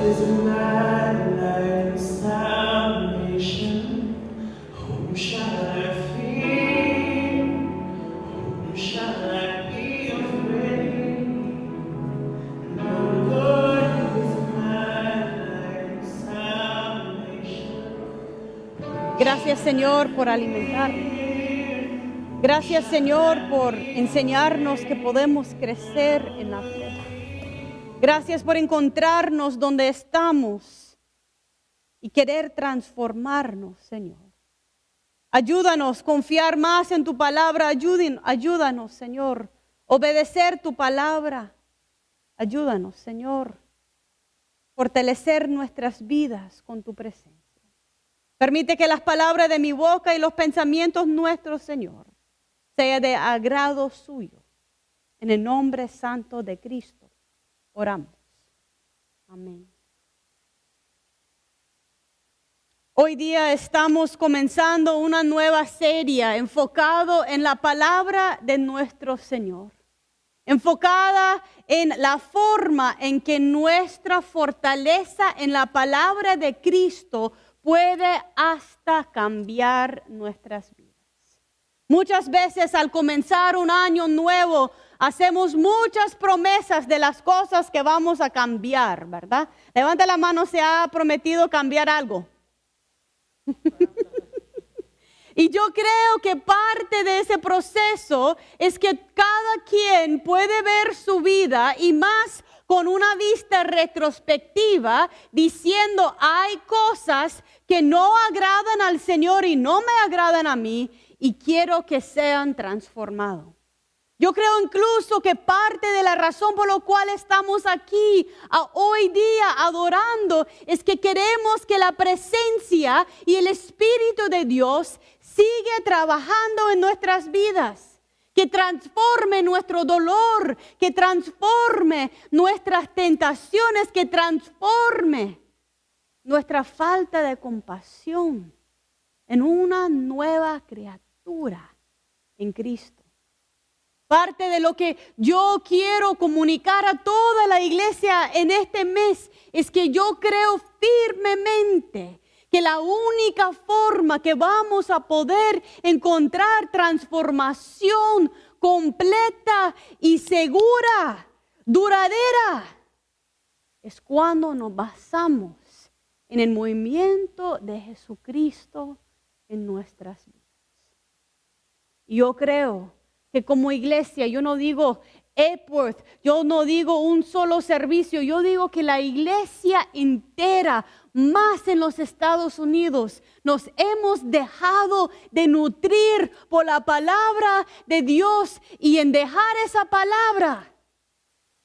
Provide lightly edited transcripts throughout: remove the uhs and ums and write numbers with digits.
is a man like salvation? Whom shall I fear? Whom shall I be afraid? The Lord is a man like salvation. Gracias, Señor, por alimentarnos. Gracias, Señor, por enseñarnos que podemos crecer en la fe. Gracias por encontrarnos donde estamos y querer transformarnos, Señor. Ayúdanos a confiar más en tu palabra. Ayúdanos, Señor, obedecer tu palabra. Ayúdanos, Señor, fortalecer nuestras vidas con tu presencia. Permite que las palabras de mi boca y los pensamientos nuestros, Señor, sea de agrado suyo. En el nombre santo de Cristo, oramos. Amén. Hoy día estamos comenzando una nueva serie enfocado en la palabra de nuestro Señor. Enfocada en la forma en que nuestra fortaleza en la palabra de Cristo puede hasta cambiar nuestras vidas. Muchas veces al comenzar un año nuevo, hacemos muchas promesas de las cosas que vamos a cambiar, ¿verdad? Levanta la mano, ¿se ha prometido cambiar algo? Y yo creo que parte de ese proceso es que cada quien puede ver su vida y más con una vista retrospectiva, diciendo hay cosas que no agradan al Señor y no me agradan a mí y quiero que sean transformados. Yo creo incluso que parte de la razón por la cual estamos aquí hoy día adorando es que queremos que la presencia y el Espíritu de Dios siga trabajando en nuestras vidas. Que transforme nuestro dolor, que transforme nuestras tentaciones, que transforme nuestra falta de compasión en una nueva criatura en Cristo. Parte de lo que yo quiero comunicar a toda la iglesia en este mes es que yo creo firmemente que la única forma que vamos a poder encontrar transformación completa y segura, duradera, es cuando nos basamos en el movimiento de Jesucristo en nuestras vidas. Yo creo que como iglesia, yo no digo Epworth, yo no digo un solo servicio, yo digo que la iglesia entera, más en los Estados Unidos, nos hemos dejado de nutrir por la palabra de Dios y en dejar esa palabra,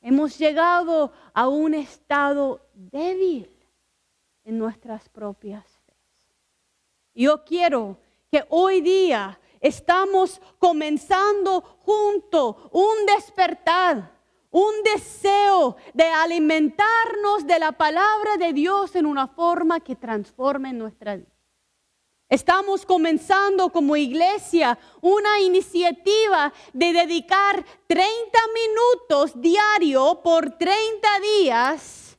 hemos llegado a un estado débil en nuestras propias vidas. Yo quiero que hoy día estamos comenzando juntos un despertar, un deseo de alimentarnos de la palabra de Dios en una forma que transforme nuestra vida. Estamos comenzando como iglesia una iniciativa de dedicar 30 minutos diario por 30 días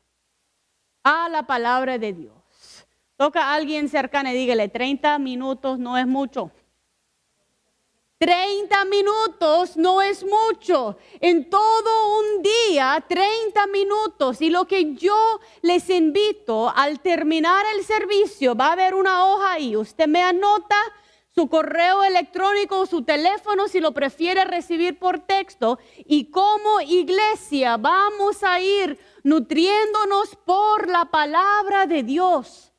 a la palabra de Dios. Toca a alguien cercano y dígale, 30 minutos no es mucho. 30 minutos no es mucho. En todo un día, 30 minutos. Y lo que yo les invito al terminar el servicio, va a haber una hoja ahí. Usted me anota su correo electrónico, su teléfono, si lo prefiere recibir por texto. Y como iglesia vamos a ir nutriéndonos por la palabra de Dios.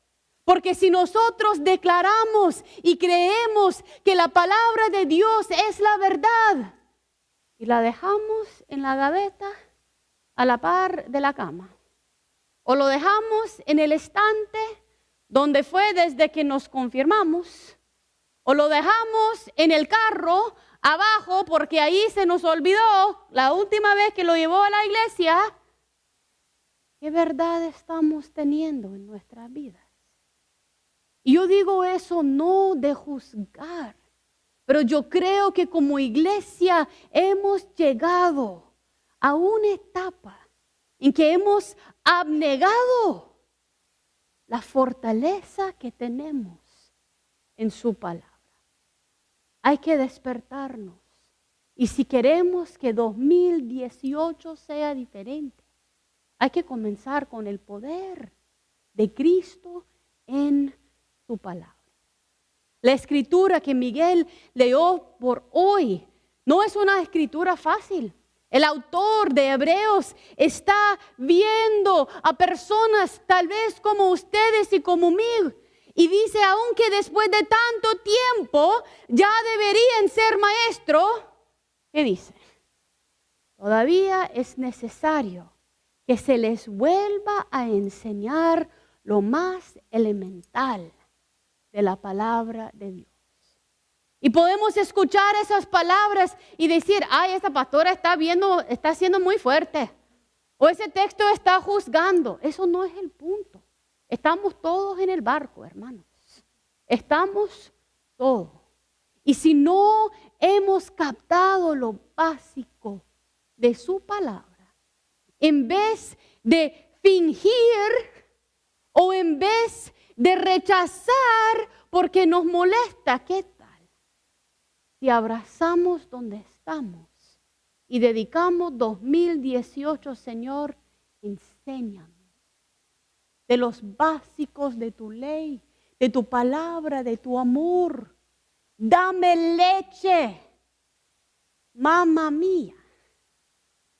Porque si nosotros declaramos y creemos que la palabra de Dios es la verdad y la dejamos en la gaveta a la par de la cama o lo dejamos en el estante donde fue desde que nos confirmamos o lo dejamos en el carro abajo porque ahí se nos olvidó la última vez que lo llevó a la iglesia, ¿qué verdad estamos teniendo en nuestras vidas? Y yo digo eso no de juzgar, pero yo creo que como iglesia hemos llegado a una etapa en que hemos abnegado la fortaleza que tenemos en su palabra. Hay que despertarnos. Y si queremos que 2018 sea diferente, hay que comenzar con el poder de Cristo en su palabra. La escritura que Miguel leyó por hoy no es una escritura fácil. El autor de Hebreos está viendo a personas tal vez como ustedes y como mí. Y dice, aunque después de tanto tiempo ya deberían ser maestros, ¿qué dice? Todavía es necesario que se les vuelva a enseñar lo más elemental de la palabra de Dios. Y podemos escuchar esas palabras y decir, ay, esa pastora está siendo muy fuerte. O ese texto está juzgando. Eso no es el punto. Estamos todos en el barco, hermanos. Estamos todos. Y si no hemos captado lo básico de su palabra, en vez de fingir o en vez de rechazar porque nos molesta, ¿qué tal si abrazamos donde estamos y dedicamos 2018, Señor, enséñame de los básicos de tu ley, de tu palabra, de tu amor? Dame leche, mamá mía,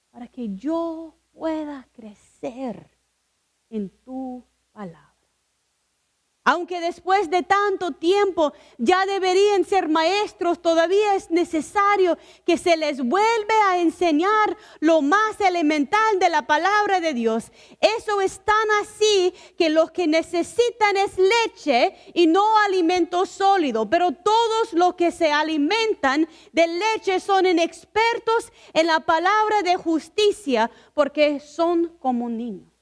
para que yo pueda crecer en tu palabra. Aunque después de tanto tiempo ya deberían ser maestros, todavía es necesario que se les vuelva a enseñar lo más elemental de la palabra de Dios. Eso es tan así que los que necesitan es leche y no alimento sólido. Pero todos los que se alimentan de leche son inexpertos en la palabra de justicia porque son como niños.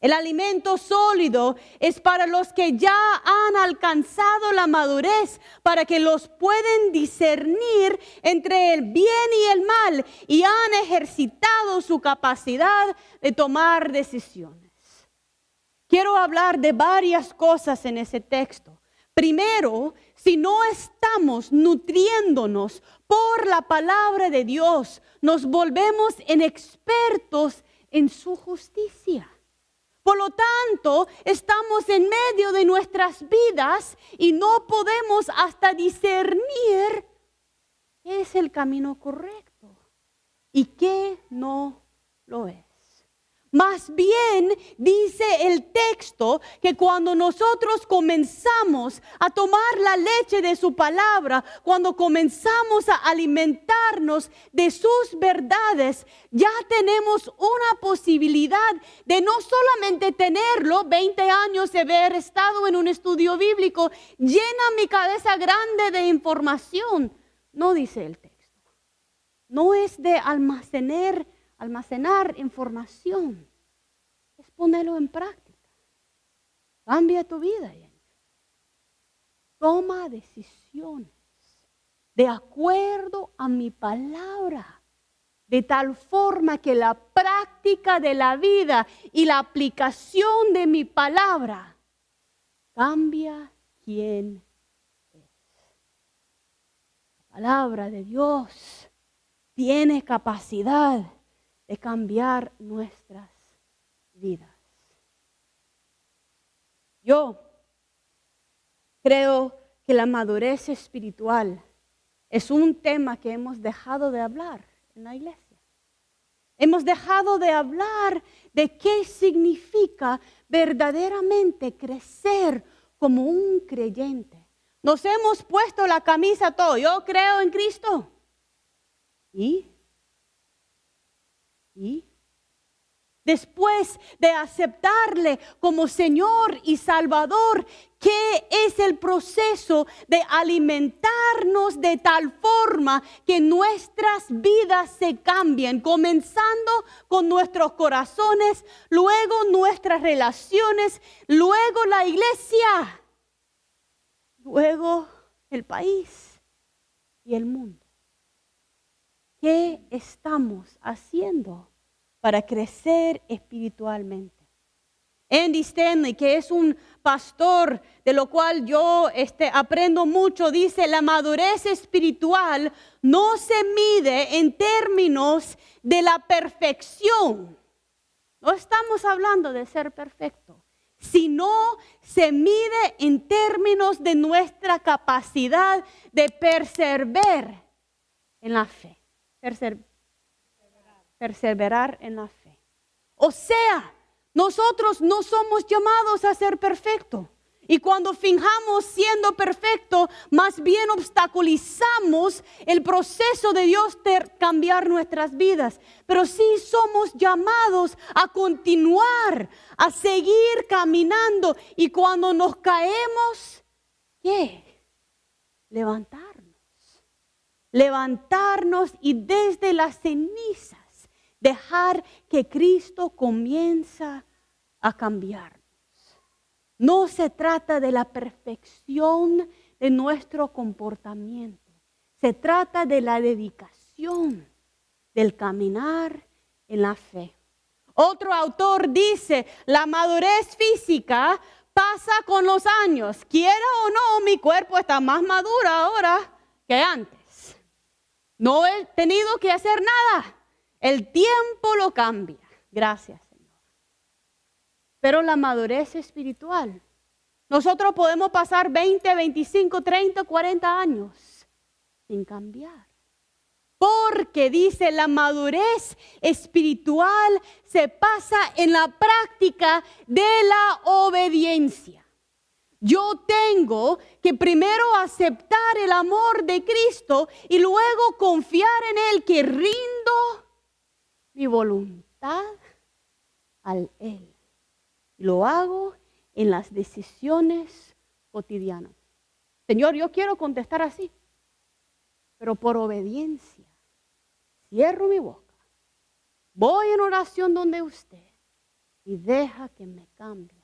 El alimento sólido es para los que ya han alcanzado la madurez, para que los pueden discernir entre el bien y el mal y han ejercitado su capacidad de tomar decisiones. Quiero hablar de varias cosas en ese texto. Primero, si no estamos nutriéndonos por la palabra de Dios, nos volvemos inexpertos en su justicia. Por lo tanto, estamos en medio de nuestras vidas y no podemos hasta discernir qué es el camino correcto y qué no lo es. Más bien, dice el texto que cuando nosotros comenzamos a tomar la leche de su palabra, cuando comenzamos a alimentarnos de sus verdades, ya tenemos una posibilidad de no solamente tenerlo, 20 años de haber estado en un estudio bíblico, llena mi cabeza grande de información. No dice el texto. No es de almacenar información, es ponerlo en práctica. Cambia tu vida. Toma decisiones de acuerdo a mi palabra, de tal forma que la práctica de la vida y la aplicación de mi palabra cambia quién es. La palabra de Dios tiene capacidad de cambiar nuestras vidas. Yo creo que la madurez espiritual es un tema que hemos dejado de hablar en la iglesia. Hemos dejado de hablar de qué significa verdaderamente crecer como un creyente. Nos hemos puesto la camisa todo. Yo creo en Cristo. ¿Y? Después de aceptarle como Señor y Salvador, ¿qué es el proceso de alimentarnos de tal forma que nuestras vidas se cambien? Comenzando con nuestros corazones, luego nuestras relaciones, luego la iglesia, luego el país y el mundo. ¿Qué estamos haciendo para crecer espiritualmente? Andy Stanley, que es un pastor de lo cual yo aprendo mucho, dice: la madurez espiritual no se mide en términos de la perfección. No estamos hablando de ser perfecto, sino se mide en términos de nuestra capacidad de perseverar en la fe. Perseverar en la fe. O sea, nosotros no somos llamados a ser perfectos. Y cuando fingamos siendo perfecto, más bien obstaculizamos el proceso de Dios de cambiar nuestras vidas. Pero sí somos llamados a continuar, a seguir caminando. Y cuando nos caemos, ¿qué? Levantarnos y desde las cenizas dejar que Cristo comienza a cambiarnos. No se trata de la perfección de nuestro comportamiento. Se trata de la dedicación, del caminar en la fe. Otro autor dice: la madurez física pasa con los años. Quiera o no, mi cuerpo está más maduro ahora que antes. No he tenido que hacer nada. El tiempo lo cambia. Gracias, Señor. Pero la madurez espiritual, nosotros podemos pasar 20, 25, 30, 40 años sin cambiar. Porque dice, la madurez espiritual se pasa en la práctica de la obediencia. Yo tengo que primero aceptar el amor de Cristo y luego confiar en Él, que rindo mi voluntad a Él. Lo hago en las decisiones cotidianas. Señor, yo quiero contestar así, pero por obediencia. Cierro mi boca, voy en oración donde usted y deja que me cambie.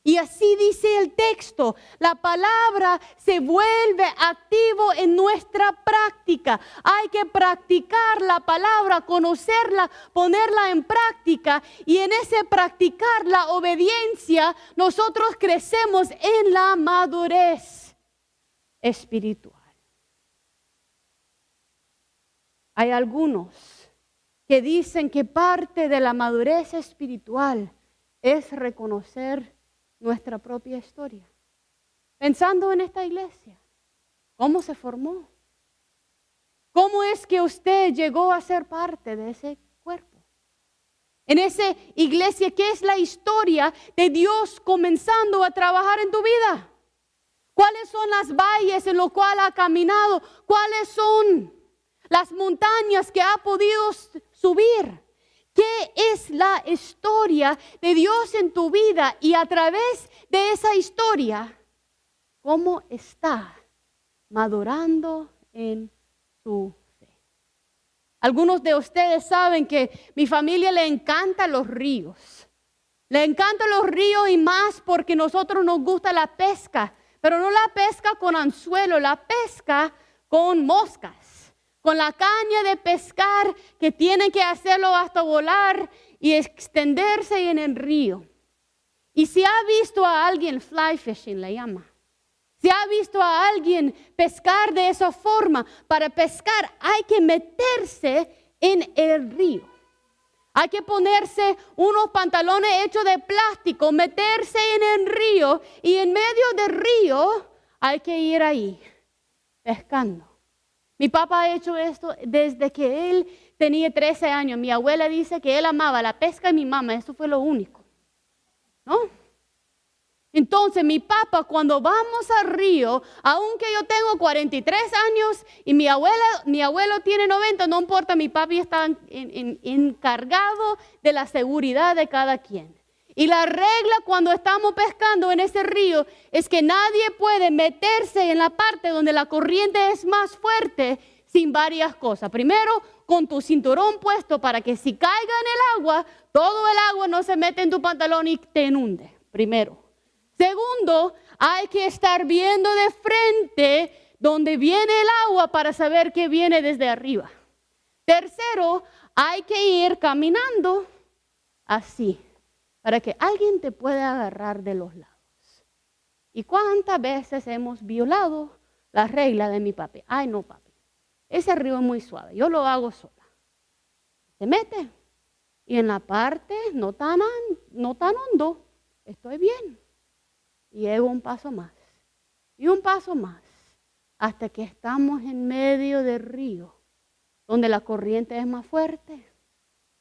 Y así dice el texto, la palabra se vuelve activo en nuestra práctica. Hay que practicar la palabra, conocerla, ponerla en práctica. Y en ese practicar la obediencia, nosotros crecemos en la madurez espiritual. Hay algunos que dicen que parte de la madurez espiritual es reconocer nuestra propia historia. Pensando en esta iglesia, ¿cómo se formó? ¿Cómo es que usted llegó a ser parte de ese cuerpo? En esa iglesia, ¿qué es la historia de Dios comenzando a trabajar en tu vida? ¿Cuáles son las valles en las cuales ha caminado? ¿Cuáles son las montañas que ha podido subir? ¿Qué es la historia de Dios en tu vida? Y a través de esa historia, ¿cómo está madurando en su fe? Algunos de ustedes saben que mi familia le encantan los ríos. Le encantan los ríos y más porque nosotros nos gusta la pesca. Pero no la pesca con anzuelo, la pesca con moscas. Con la caña de pescar que tienen que hacerlo hasta volar y extenderse en el río. Y si ha visto a alguien fly fishing, le llama. Si ha visto a alguien pescar de esa forma, para pescar hay que meterse en el río. Hay que ponerse unos pantalones hechos de plástico, meterse en el río y en medio del río hay que ir ahí pescando. Mi papá ha hecho esto desde que él tenía 13 años. Mi abuela dice que él amaba la pesca y mi mamá, eso fue lo único, ¿no? Entonces mi papá, cuando vamos al río, aunque yo tengo 43 años y mi abuelo tiene 90, no importa, mi papi está encargado de la seguridad de cada quien. Y la regla cuando estamos pescando en ese río es que nadie puede meterse en la parte donde la corriente es más fuerte sin varias cosas. Primero, con tu cinturón puesto para que si caiga en el agua, todo el agua no se mete en tu pantalón y te inunde. Primero. Segundo, hay que estar viendo de frente donde viene el agua para saber que viene desde arriba. Tercero, hay que ir caminando así, para que alguien te pueda agarrar de los lados. ¿Y cuántas veces hemos violado la regla de mi papi? Ay, no, papi, ese río es muy suave, yo lo hago sola. Se mete y en la parte no tan hondo, estoy bien. Y llego un paso más y un paso más hasta que estamos en medio del río, donde la corriente es más fuerte,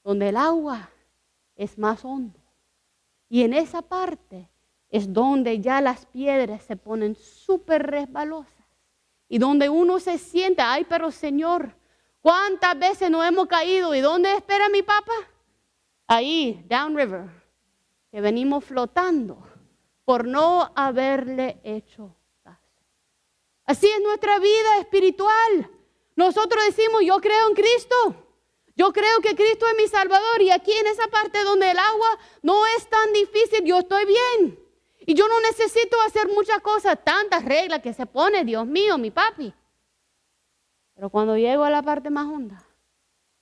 donde el agua es más hondo. Y en esa parte es donde ya las piedras se ponen súper resbalosas y donde uno se siente, ay, pero Señor, ¿cuántas veces no hemos caído? ¿Y dónde espera mi papá? Ahí, downriver, que venimos flotando por no haberle hecho caso. Así es nuestra vida espiritual. Nosotros decimos, yo creo en Cristo. Yo creo que Cristo es mi Salvador. Y aquí en esa parte donde el agua no es tan difícil, yo estoy bien. Y yo no necesito hacer muchas cosas, tantas reglas que se pone, Dios mío, mi papi. Pero cuando llego a la parte más honda,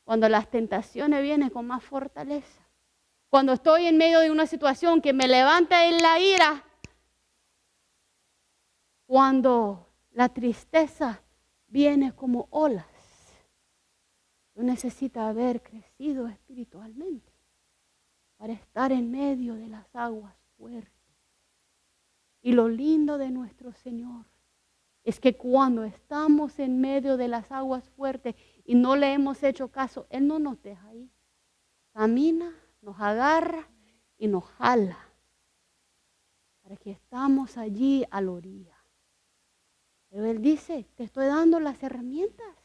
cuando las tentaciones vienen con más fortaleza, cuando estoy en medio de una situación que me levanta en la ira, cuando la tristeza viene como olas, yo necesito haber crecido espiritualmente para estar en medio de las aguas fuertes. Y lo lindo de nuestro Señor es que cuando estamos en medio de las aguas fuertes y no le hemos hecho caso, Él no nos deja ahí. Camina, nos agarra y nos jala para que estamos allí a la orilla. Pero Él dice, te estoy dando las herramientas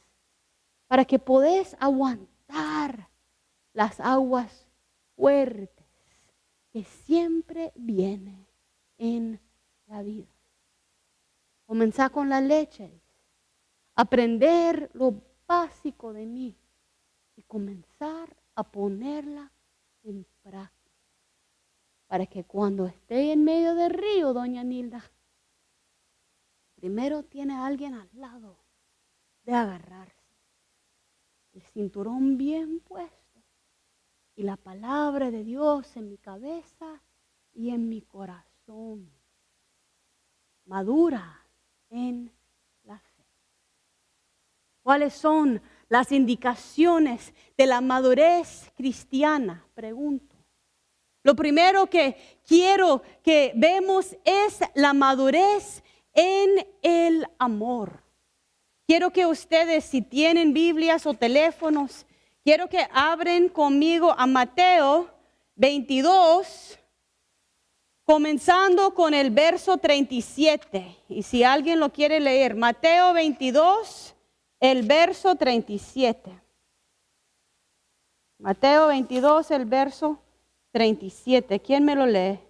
para que podés aguantar las aguas fuertes que siempre vienen en la vida. Comenzar con la leche, aprender lo básico de mí y comenzar a ponerla en práctica. Para que cuando esté en medio del río, doña Nilda, primero tiene a alguien al lado de agarrarse. El cinturón bien puesto y la palabra de Dios en mi cabeza y en mi corazón. Madura en la fe. ¿Cuáles son las indicaciones de la madurez cristiana? Pregunto. Lo primero que quiero que vemos es la madurez en el amor. Quiero que ustedes, si tienen Biblias o teléfonos, quiero que abren conmigo a Mateo 22, comenzando con el verso 37. Y si alguien lo quiere leer, Mateo 22, el verso 37. Mateo 22, el verso 37. ¿Quién me lo lee?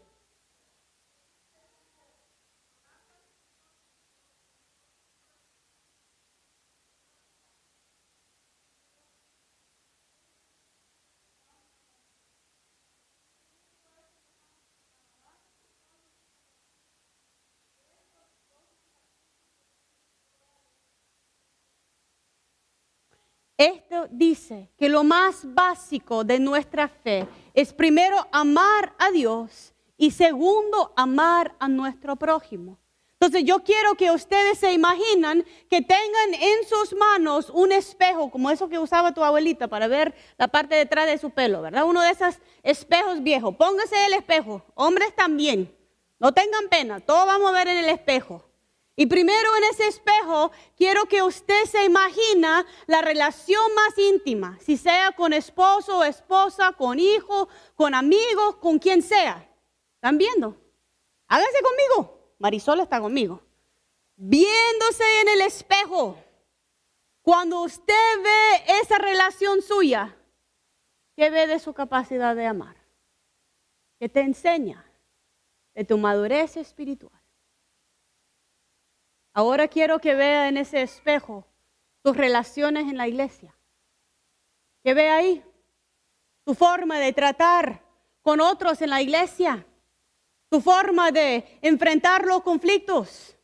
Esto dice que lo más básico de nuestra fe es primero amar a Dios y segundo amar a nuestro prójimo. Entonces yo quiero que ustedes se imaginan que tengan en sus manos un espejo como eso que usaba tu abuelita para ver la parte de atrás de su pelo, ¿verdad? Uno de esos espejos viejos. Póngase el espejo, hombres también. No tengan pena, todos vamos a ver en el espejo. Y primero en ese espejo quiero que usted se imagina la relación más íntima, si sea con esposo o esposa, con hijo, con amigos, con quien sea. ¿Están viendo? Háganse conmigo. Marisol está conmigo. Viéndose en el espejo, cuando usted ve esa relación suya, ¿qué ve de su capacidad de amar? ¿Qué te enseña de tu madurez espiritual? Ahora quiero que vea en ese espejo tus relaciones en la iglesia. ¿Qué ve ahí? Tu forma de tratar con otros en la iglesia. Tu forma de enfrentar los conflictos.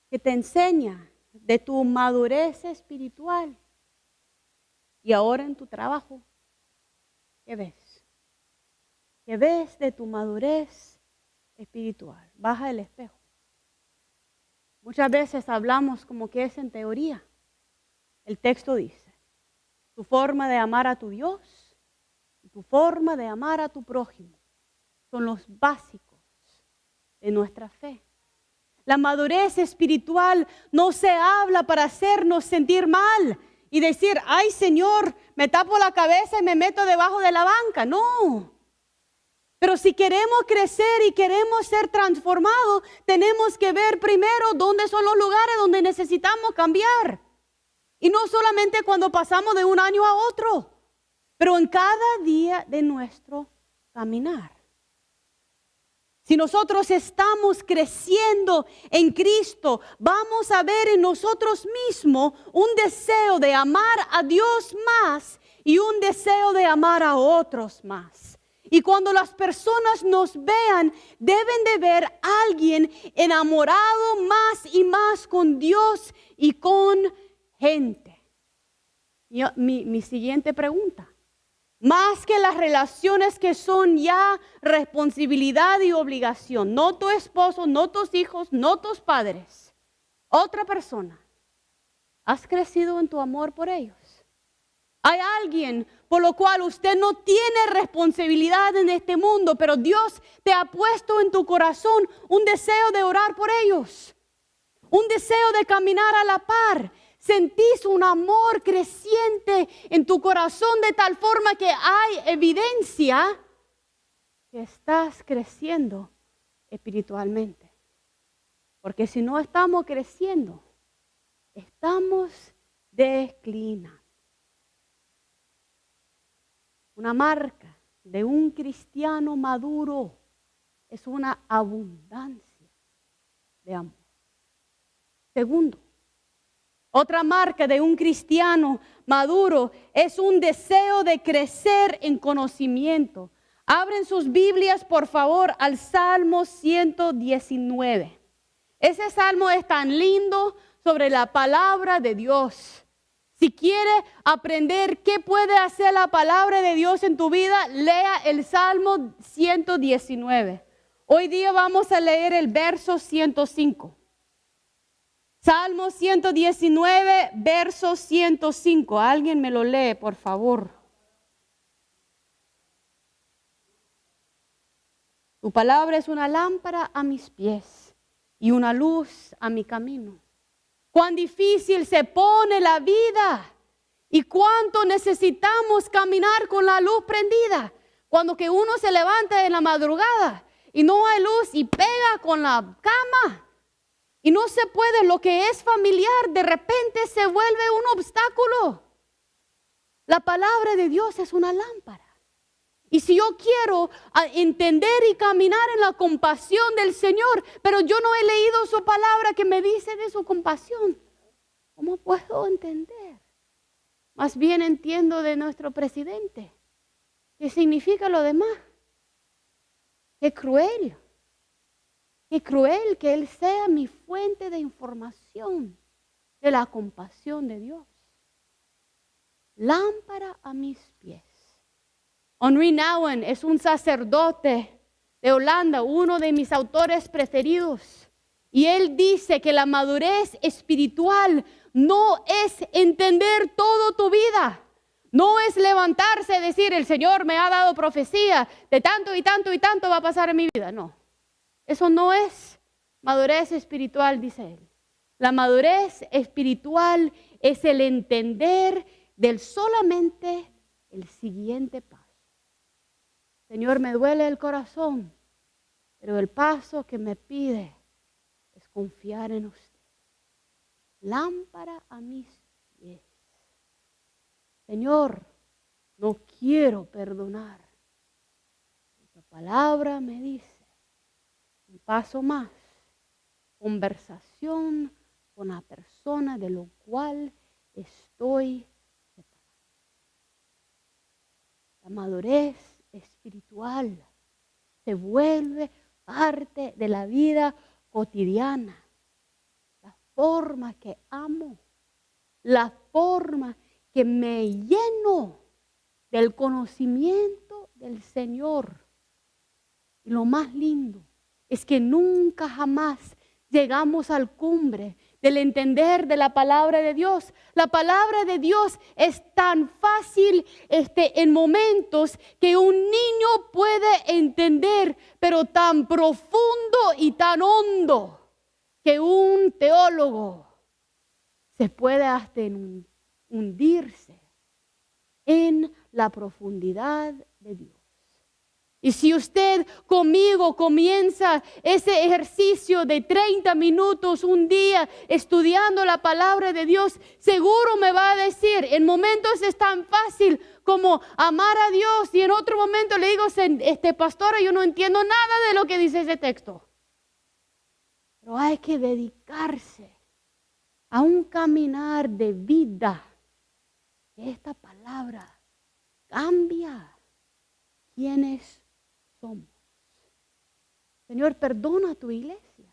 Que te enseña de tu madurez espiritual. Y ahora en tu trabajo, ¿qué ves? que ves de tu madurez espiritual? Baja el espejo. Muchas veces hablamos como que es en teoría. El texto dice, tu forma de amar a tu Dios y tu forma de amar a tu prójimo son los básicos de nuestra fe. La madurez espiritual no se habla para hacernos sentir mal y decir, ay Señor, me tapo la cabeza y me meto debajo de la banca. No. Pero si queremos crecer y queremos ser transformados, tenemos que ver primero dónde son los lugares donde necesitamos cambiar. Y no solamente cuando pasamos de un año a otro, pero en cada día de nuestro caminar. Si nosotros estamos creciendo en Cristo, vamos a ver en nosotros mismos un deseo de amar a Dios más y un deseo de amar a otros más. Y cuando las personas nos vean, deben de ver a alguien enamorado más y más con Dios y con gente. Mi siguiente pregunta. Más que las relaciones que son ya responsabilidad y obligación, no tu esposo, no tus hijos, no tus padres, otra persona, ¿has crecido en tu amor por ellos? Hay alguien por lo cual usted no tiene responsabilidad en este mundo, pero Dios te ha puesto en tu corazón un deseo de orar por ellos, un deseo de caminar a la par. Sentís un amor creciente en tu corazón de tal forma que hay evidencia que estás creciendo espiritualmente. Porque si no estamos creciendo, estamos declinando. Una marca de un cristiano maduro es una abundancia de amor. Segundo, otra marca de un cristiano maduro es un deseo de crecer en conocimiento. Abren sus Biblias, por favor, al Salmo 119. Ese salmo es tan lindo sobre la palabra de Dios. Si quiere aprender qué puede hacer la palabra de Dios en tu vida, lea el Salmo 119. Hoy día vamos a leer el verso 105. Salmo 119, verso 105. Alguien me lo lee, por favor. Tu palabra es una lámpara a mis pies y una luz a mi camino. Cuán difícil se pone la vida y cuánto necesitamos caminar con la luz prendida. Cuando que uno se levanta en la madrugada y no hay luz y pega con la cama. Y no se puede, lo que es familiar, de repente se vuelve un obstáculo. La palabra de Dios es una lámpara. Y si yo quiero entender y caminar en la compasión del Señor, pero yo no he leído su palabra que me dice de su compasión, ¿cómo puedo entender? Más bien entiendo de nuestro presidente. ¿Qué significa lo demás? Qué cruel. Qué cruel que Él sea mi fuente de información de la compasión de Dios. Lámpara a mis pies. Henri Nouwen es un sacerdote de Holanda, uno de mis autores preferidos. Y él dice que la madurez espiritual no es entender toda tu vida. No es levantarse y decir, el Señor me ha dado profecía de tanto y tanto y tanto va a pasar en mi vida. No. Eso no es madurez espiritual, dice él. La madurez espiritual es el entender del solamente el siguiente paso. Señor, me duele el corazón, pero el paso que me pide es confiar en usted. Lámpara a mis pies. Señor, no quiero perdonar. Tu palabra me dice. Un paso más, conversación con la persona de lo cual estoy separado. La madurez espiritual se vuelve parte de la vida cotidiana. La forma que amo, la forma que me lleno del conocimiento del Señor. Y lo más lindo es que nunca jamás llegamos al cumbre del entender de la palabra de Dios. La palabra de Dios es tan fácil en momentos que un niño puede entender, pero tan profundo y tan hondo que un teólogo se puede hasta hundirse en la profundidad de Dios. Y si usted conmigo comienza ese ejercicio de 30 minutos un día estudiando la palabra de Dios, seguro me va a decir, en momentos es tan fácil como amar a Dios y en otro momento le digo, pastora, yo no entiendo nada de lo que dice ese texto. Pero hay que dedicarse a un caminar de vida. Esta palabra cambia quiénes somos. Señor, perdona a tu iglesia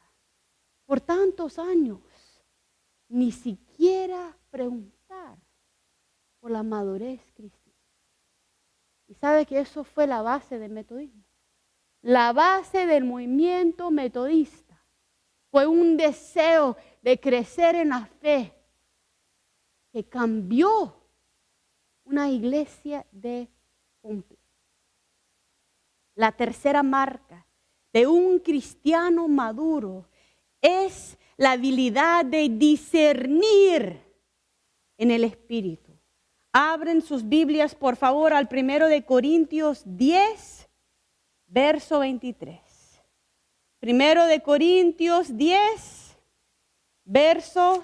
por tantos años ni siquiera preguntar por la madurez cristiana. Y sabe que eso fue la base del metodismo. La base del movimiento metodista fue un deseo de crecer en la fe que cambió una iglesia de completo. La tercera marca de un cristiano maduro es la habilidad de discernir en el Espíritu. Abren sus Biblias, por favor, al 1 Corintios 10, verso 23. 1 Corintios 10, verso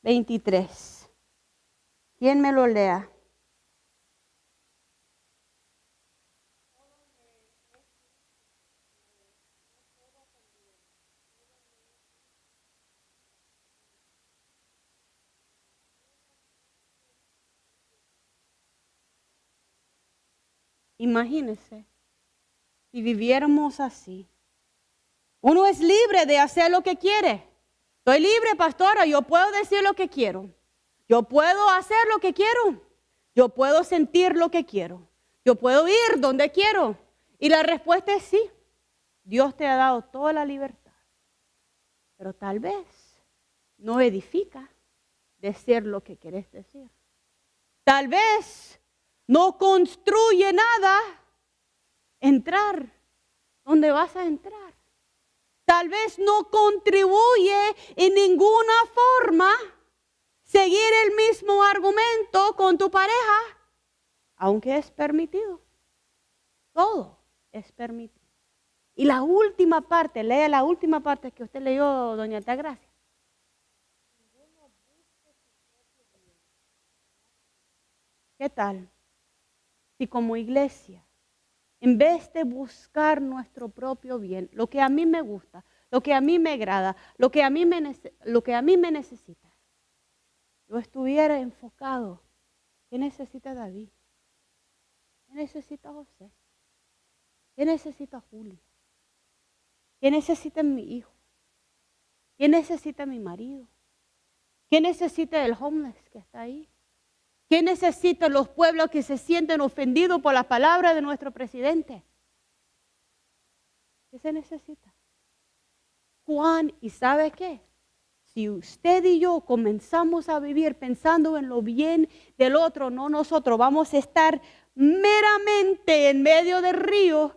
23. ¿Quién me lo lea? Imagínense si viviéramos así. Uno es libre de hacer lo que quiere. Estoy libre, pastora, yo puedo decir lo que quiero. Yo puedo hacer lo que quiero. Yo puedo sentir lo que quiero. Yo puedo ir donde quiero. Y la respuesta es sí. Dios te ha dado toda la libertad. Pero tal vez no edifica decir lo que quieres decir. Tal vez no construye nada entrar donde vas a entrar. Tal vez no contribuye en ninguna forma seguir el mismo argumento con tu pareja, aunque es permitido. Todo es permitido. Y la última parte, lea la última parte que usted leyó, doña Altagracia. ¿Qué tal si como iglesia, en vez de buscar nuestro propio bien, lo que a mí me gusta, lo que a mí me agrada, lo que a mí me necesita, yo estuviera enfocado? ¿Qué necesita David? ¿Qué necesita José? ¿Qué necesita Julio? ¿Qué necesita mi hijo? ¿Qué necesita mi marido? ¿Qué necesita el homeless que está ahí? ¿Qué necesitan los pueblos que se sienten ofendidos por las palabras de nuestro presidente? ¿Qué se necesita? Juan, ¿y sabe qué? Si usted y yo comenzamos a vivir pensando en lo bien del otro, no nosotros, vamos a estar meramente en medio del río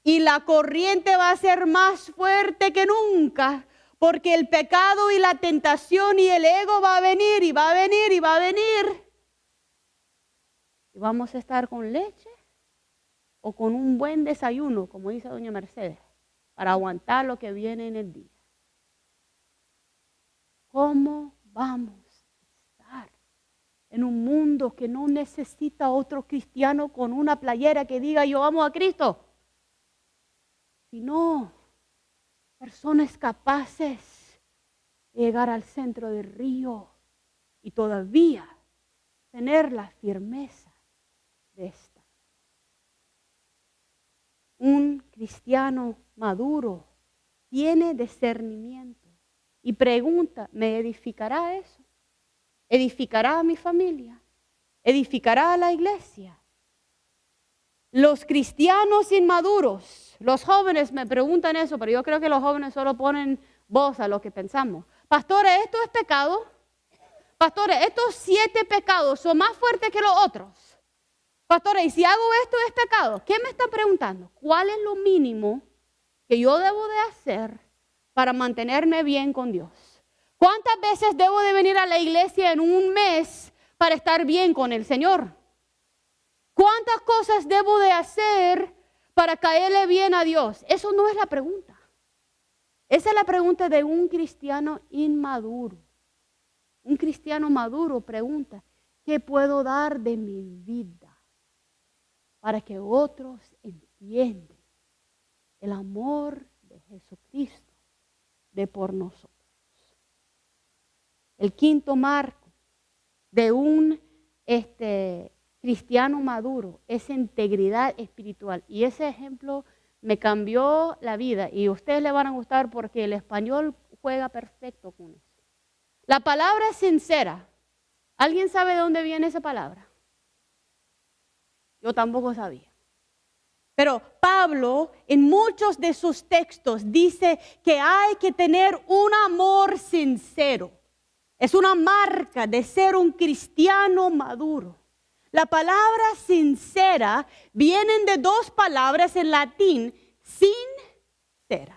y la corriente va a ser más fuerte que nunca, porque el pecado y la tentación y el ego va a venir y va a venir y va a venir. ¿Y vamos a estar con leche o con un buen desayuno, como dice doña Mercedes, para aguantar lo que viene en el día? ¿Cómo vamos a estar en un mundo que no necesita otro cristiano con una playera que diga yo amo a Cristo? Sino personas capaces de llegar al centro del río y todavía tener la firmeza de esta. Un cristiano maduro tiene discernimiento y pregunta, ¿me edificará eso? ¿Edificará a mi familia? ¿Edificará a la iglesia? Los cristianos inmaduros Los jóvenes me preguntan eso, pero yo creo que los jóvenes solo ponen voz a lo que pensamos. Pastores, ¿esto es pecado? Pastores, estos 7 pecados son más fuertes que los otros. Pastores, ¿y si hago esto es pecado? ¿Qué me está preguntando? ¿Cuál es lo mínimo que yo debo de hacer para mantenerme bien con Dios? ¿Cuántas veces debo de venir a la iglesia en un mes para estar bien con el Señor? ¿Cuántas cosas debo de hacer para caerle bien a Dios? Eso no es la pregunta. Esa es la pregunta de un cristiano inmaduro. Un cristiano maduro pregunta, ¿qué puedo dar de mi vida para que otros entiendan el amor de Jesucristo de por nosotros? El quinto marco de un cristiano maduro es integridad espiritual. Y ese ejemplo me cambió la vida y a ustedes le van a gustar porque el español juega perfecto con eso. La palabra sincera, ¿alguien sabe de dónde viene esa palabra? Yo tampoco sabía. Pero Pablo en muchos de sus textos dice que hay que tener un amor sincero. Es una marca de ser un cristiano maduro. La palabra sincera vienen de 2 palabras en latín, sincera.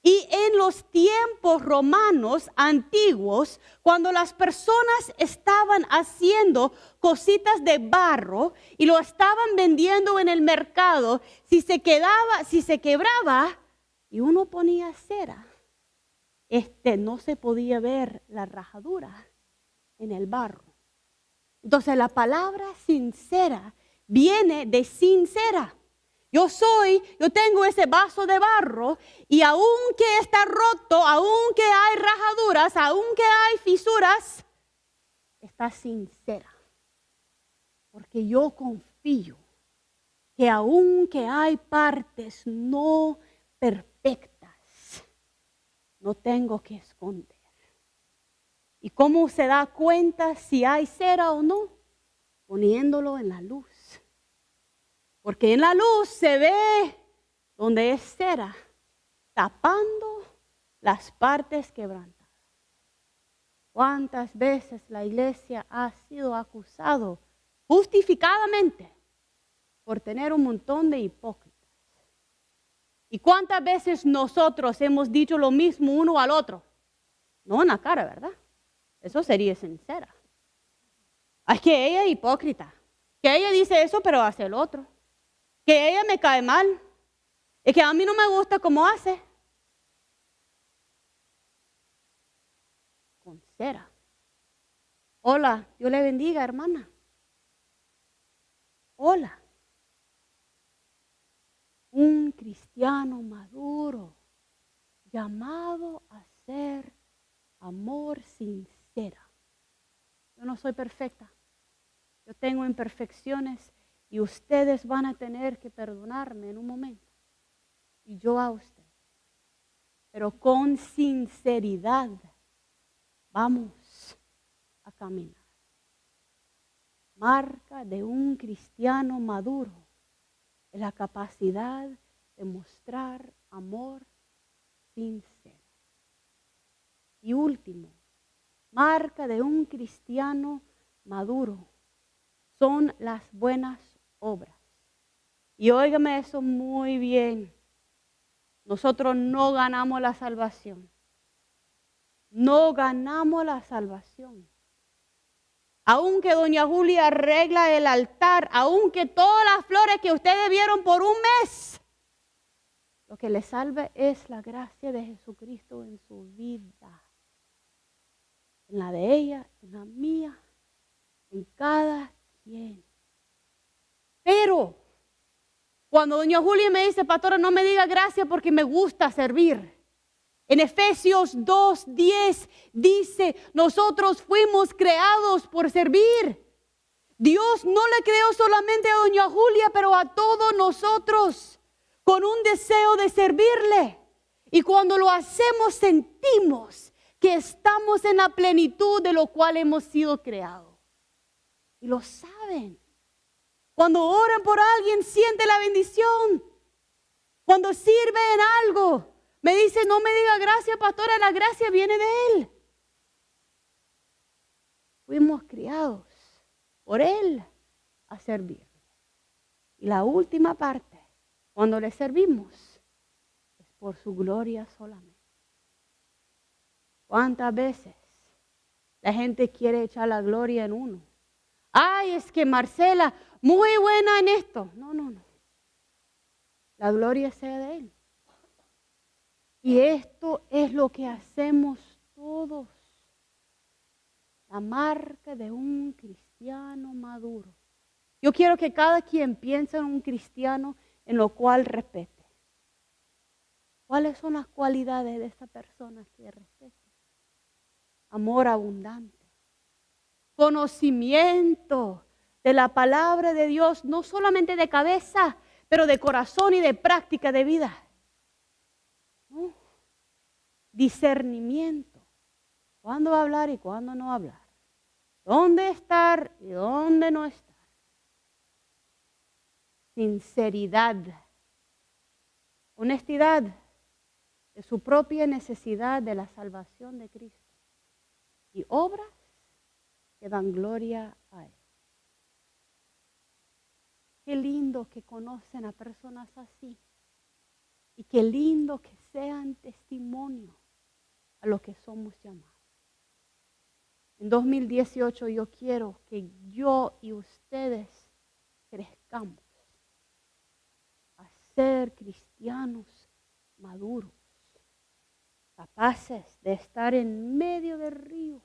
Y en los tiempos romanos antiguos, cuando las personas estaban haciendo cositas de barro y lo estaban vendiendo en el mercado, si se quebraba y uno ponía cera, no se podía ver la rajadura en el barro. Entonces la palabra sincera viene de sincera. Yo tengo ese vaso de barro y aunque está roto, aunque hay rajaduras, aunque hay fisuras, está sincera. Porque yo confío que aunque hay partes no perfectas, no tengo que esconder. ¿Y cómo se da cuenta si hay cera o no? Poniéndolo en la luz. Porque en la luz se ve donde es cera, tapando las partes quebrantadas. ¿Cuántas veces la iglesia ha sido acusado justificadamente por tener un montón de hipócritas? ¿Y cuántas veces nosotros hemos dicho lo mismo uno al otro? No en la cara, ¿verdad? Eso sería sincera. Es que ella es hipócrita. Que ella dice eso, pero hace el otro. Que ella me cae mal. Es que a mí no me gusta cómo hace. Con cera. Hola, Dios le bendiga, hermana. Hola. Un cristiano maduro, llamado a ser amor sincera. Yo no soy perfecta. Yo tengo imperfecciones y ustedes van a tener que perdonarme en un momento. Y yo a usted. Pero con sinceridad vamos a caminar. Marca de un cristiano maduro es la capacidad de mostrar amor sincero. Y último, marca de un cristiano maduro son las buenas obras. Y óigame eso muy bien. Nosotros no ganamos la salvación. No ganamos la salvación. Aunque doña Julia arregla el altar, aunque todas las flores que ustedes vieron por un mes, lo que le salve es la gracia de Jesucristo en su vida. En la de ella, en la mía, en cada quien. Pero cuando doña Julia me dice, pastora, no me diga gracias porque me gusta servir. En Efesios 2:10 dice, nosotros fuimos creados por servir. Dios no le creó solamente a doña Julia, pero a todos nosotros con un deseo de servirle. Y cuando lo hacemos sentimos que estamos en la plenitud de lo cual hemos sido creados. Y lo saben. Cuando oran por alguien, siente la bendición. Cuando sirve en algo, me dice, no me diga gracias, pastora, la gracia viene de Él. Fuimos criados por Él a servir. Y la última parte, cuando le servimos, es por su gloria solamente. ¿Cuántas veces la gente quiere echar la gloria en uno? Ay, es que Marcela, muy buena en esto. No. La gloria sea de Él. Y esto es lo que hacemos todos. La marca de un cristiano maduro. Yo quiero que cada quien piense en un cristiano en lo cual respete. ¿Cuáles son las cualidades de esta persona que respete? Amor abundante. Conocimiento de la palabra de Dios, no solamente de cabeza, pero de corazón y de práctica de vida. ¿No? Discernimiento. ¿Cuándo hablar y cuándo no hablar? ¿Dónde estar y dónde no estar? Sinceridad. Honestidad de su propia necesidad de la salvación de Cristo. Y obras que dan gloria a Él. Qué lindo que conocen a personas así. Y qué lindo que sean testimonio a lo que somos llamados. En 2018 yo quiero que yo y ustedes crezcamos a ser cristianos maduros, capaces de estar en medio del río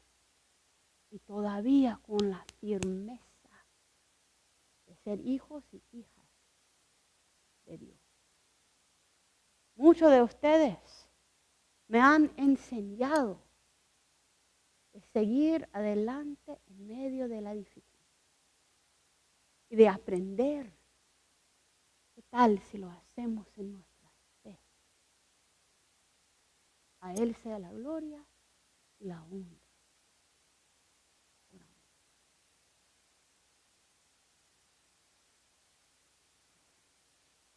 y todavía con la firmeza de ser hijos y hijas de Dios. Muchos de ustedes me han enseñado de seguir adelante en medio de la dificultad y de aprender. ¿Qué tal si lo hacemos en nuestra fe? A Él sea la gloria y la honra.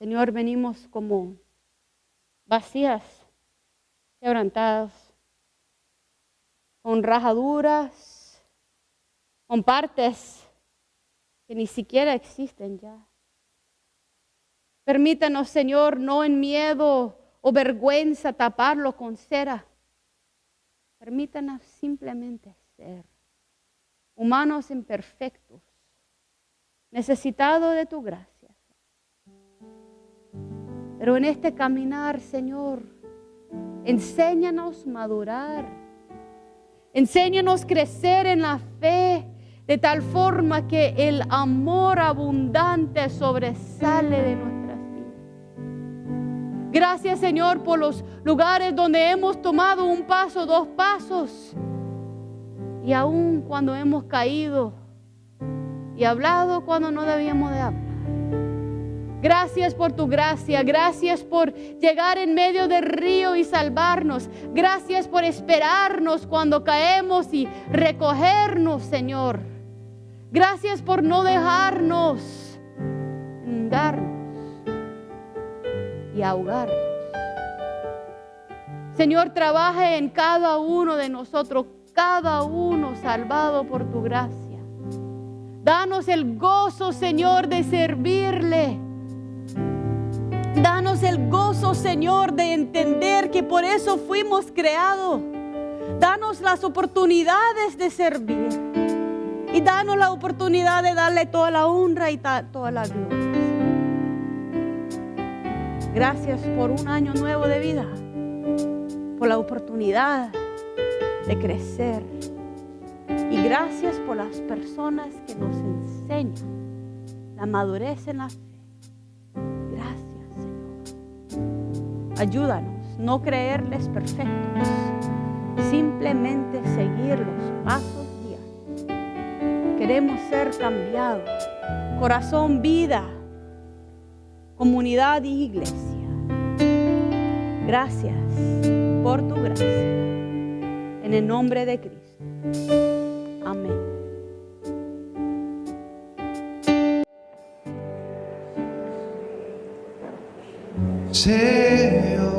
Señor, venimos como vacías, quebrantadas, con rajaduras, con partes que ni siquiera existen ya. Permítanos, Señor, no en miedo o vergüenza taparlo con cera. Permítanos simplemente ser humanos imperfectos, necesitados de tu gracia. Pero en este caminar, Señor, enséñanos madurar. Enséñanos crecer en la fe de tal forma que el amor abundante sobresale de nuestras vidas. Gracias, Señor, por los lugares donde hemos tomado un paso, 2 pasos. Y aún cuando hemos caído y hablado cuando no debíamos de hablar. Gracias por tu gracia, gracias por llegar en medio del río y salvarnos. Gracias por esperarnos cuando caemos y recogernos, Señor. Gracias por no dejarnos inundarnos y ahogarnos. Señor, trabaja en cada uno de nosotros, cada uno salvado por tu gracia. Danos el gozo, Señor, de servirle. Danos el gozo, Señor, de entender que por eso fuimos creados. Danos las oportunidades de servir. Y danos la oportunidad de darle toda la honra y toda la gloria. Gracias por un año nuevo de vida. Por la oportunidad de crecer. Y gracias por las personas que nos enseñan la madurez en la fe. Ayúdanos no creerles perfectos, simplemente seguir los pasos diarios. Queremos ser cambiados, corazón, vida, comunidad y iglesia. Gracias por tu gracia, en el nombre de Cristo. Amén. Señor.